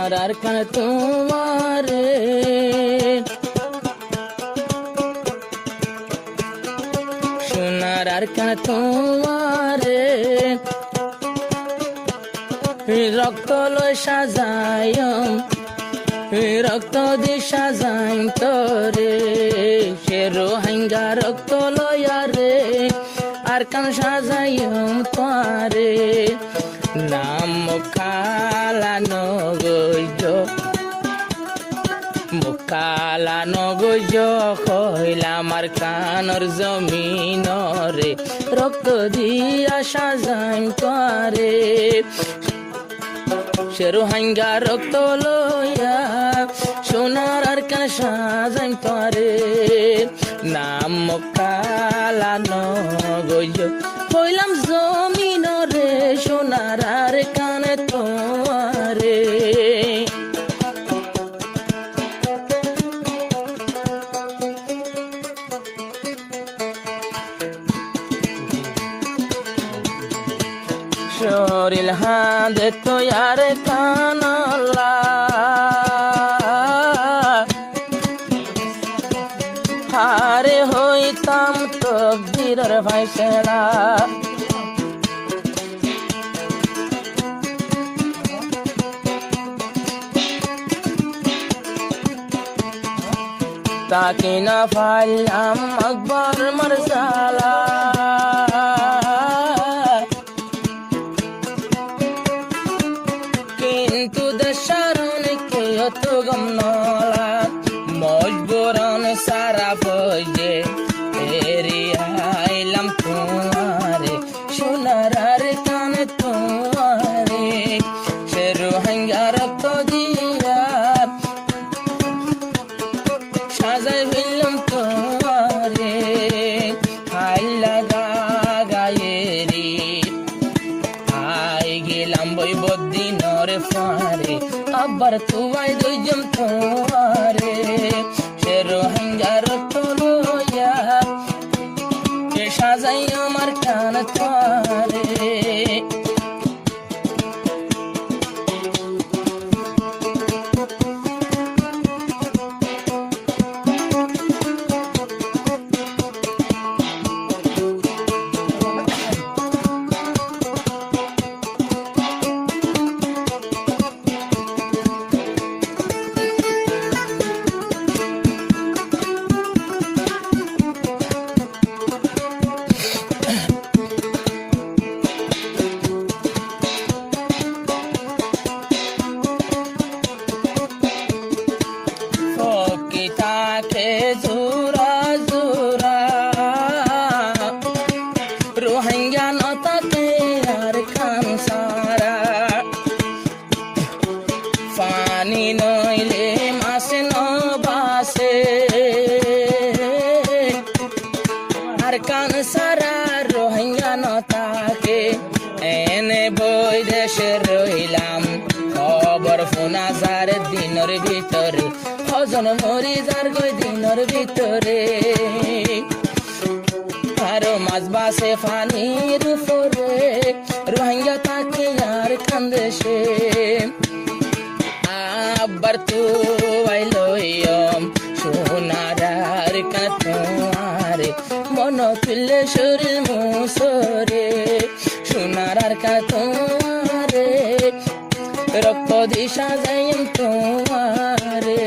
সোনার আর কান তোমারে সোনার আর কান তোমারে রক্ত লয় সাজায় রক্ত দি সাজাই তোরে সে রোহিঙ্গা রক্ত লয়ারে আর কান সাজাই তোরে নাম মুখালা নগৈজ মুখালা নগৈজ কইলাম আর কানর জমিনরে রক্ত দিয়া সাজাই তোরে সে রোহিঙ্গা রক্ত লয়া সোনার আর কান সাজাই তোরে নাম মুখালা নগৈজ কইলাম জমিনরে সোনার আর কানে তোরে শরীর হাঁদে তো আর কানলা হারে হইতাম তকদিরের ফাইসলা তাকে না পাইলাম আকবর মারসালা কিন্তু দেশের অনেকে অত গম নলা মজবুরন সারা বইয়ে এরিয়াইলাম তোমারে সোনার আর কানে তোমারে সে রোহিঙ্গা রক্ত দিয়া সাজাই হইলাম তোমারে হাইলা গায়েরি আই গেলাম বই বদিনরে ফারে আবার তুয়াই দুইজন তোমারে সে রোহিঙ্গা রক্ত লইয়া সে সাজাই আমার কান তোমারে জোরা জোরা রোহিঙ্গা নতাতে আর খান সারা পানি নইলে মাসে নবাসে আর কান সারা রোহিঙ্গা নতাকে এনে বই দেশে রইলাম খবর ফোনা যার দিনের ভিতরে হজন মরি যার গই দিনের ভিতরে আরো মাছ বাসে পানির উপরে রোহিঙ্গা তাকে আর কান্দে সে আবার তো আইলম সোনার আর কাতোয়ারে মন তুলে শরীর মুসরে সোনার আর কাতোয়ারে রক্ত দিশা যাই তোমারে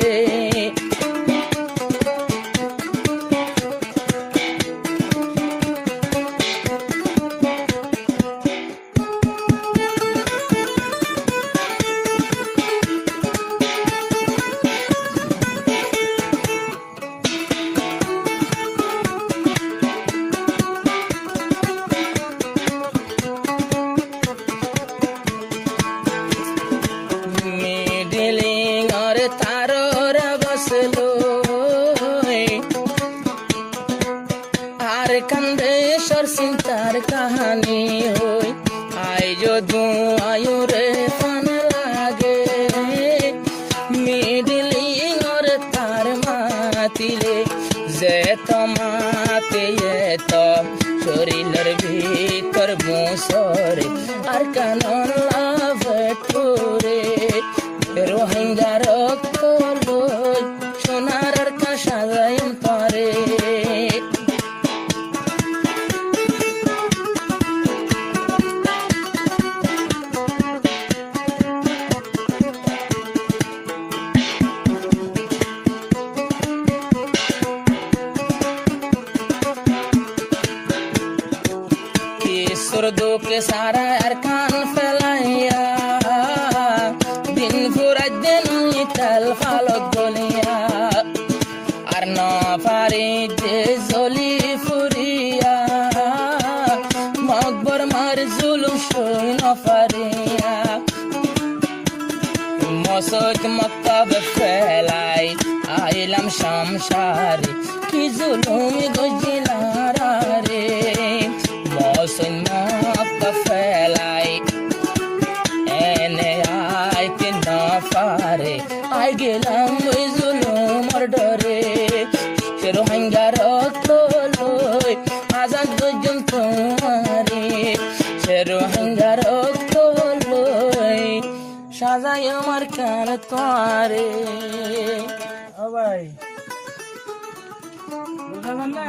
আর কান্দেশ্বর চিন্তার কাহানি হই আই যদু আয়ুরে ফান লাগে মিডিলিং ওর তার মাতিলে যে তোমাতে তো শরীরের ভিতর মুসরে আর কানন লাভ করে বুকে সারা আর কান ফেলাইয়া দিন ফুরাই দিন তেল ফালত গলিয়া আর ন পারি যে জলি ফুরিয়া মকবর মার জুলুম সই ন পারিয়া মসক মক্তব ফেলাই আইলাম সংসারে কি জুলুম গজিলারা রে মসক মক্তব ফেলাই এনে আইতে না পারে আই গেলাম ওই জুলুমর ডরে সে রোহিঙ্গা রক্ত লই আজাদ গজম তোমারে সে রোহিঙ্গা রক্ত লই সাজাই আমার কান তোয়ারে ও ভাই বুঝলাম না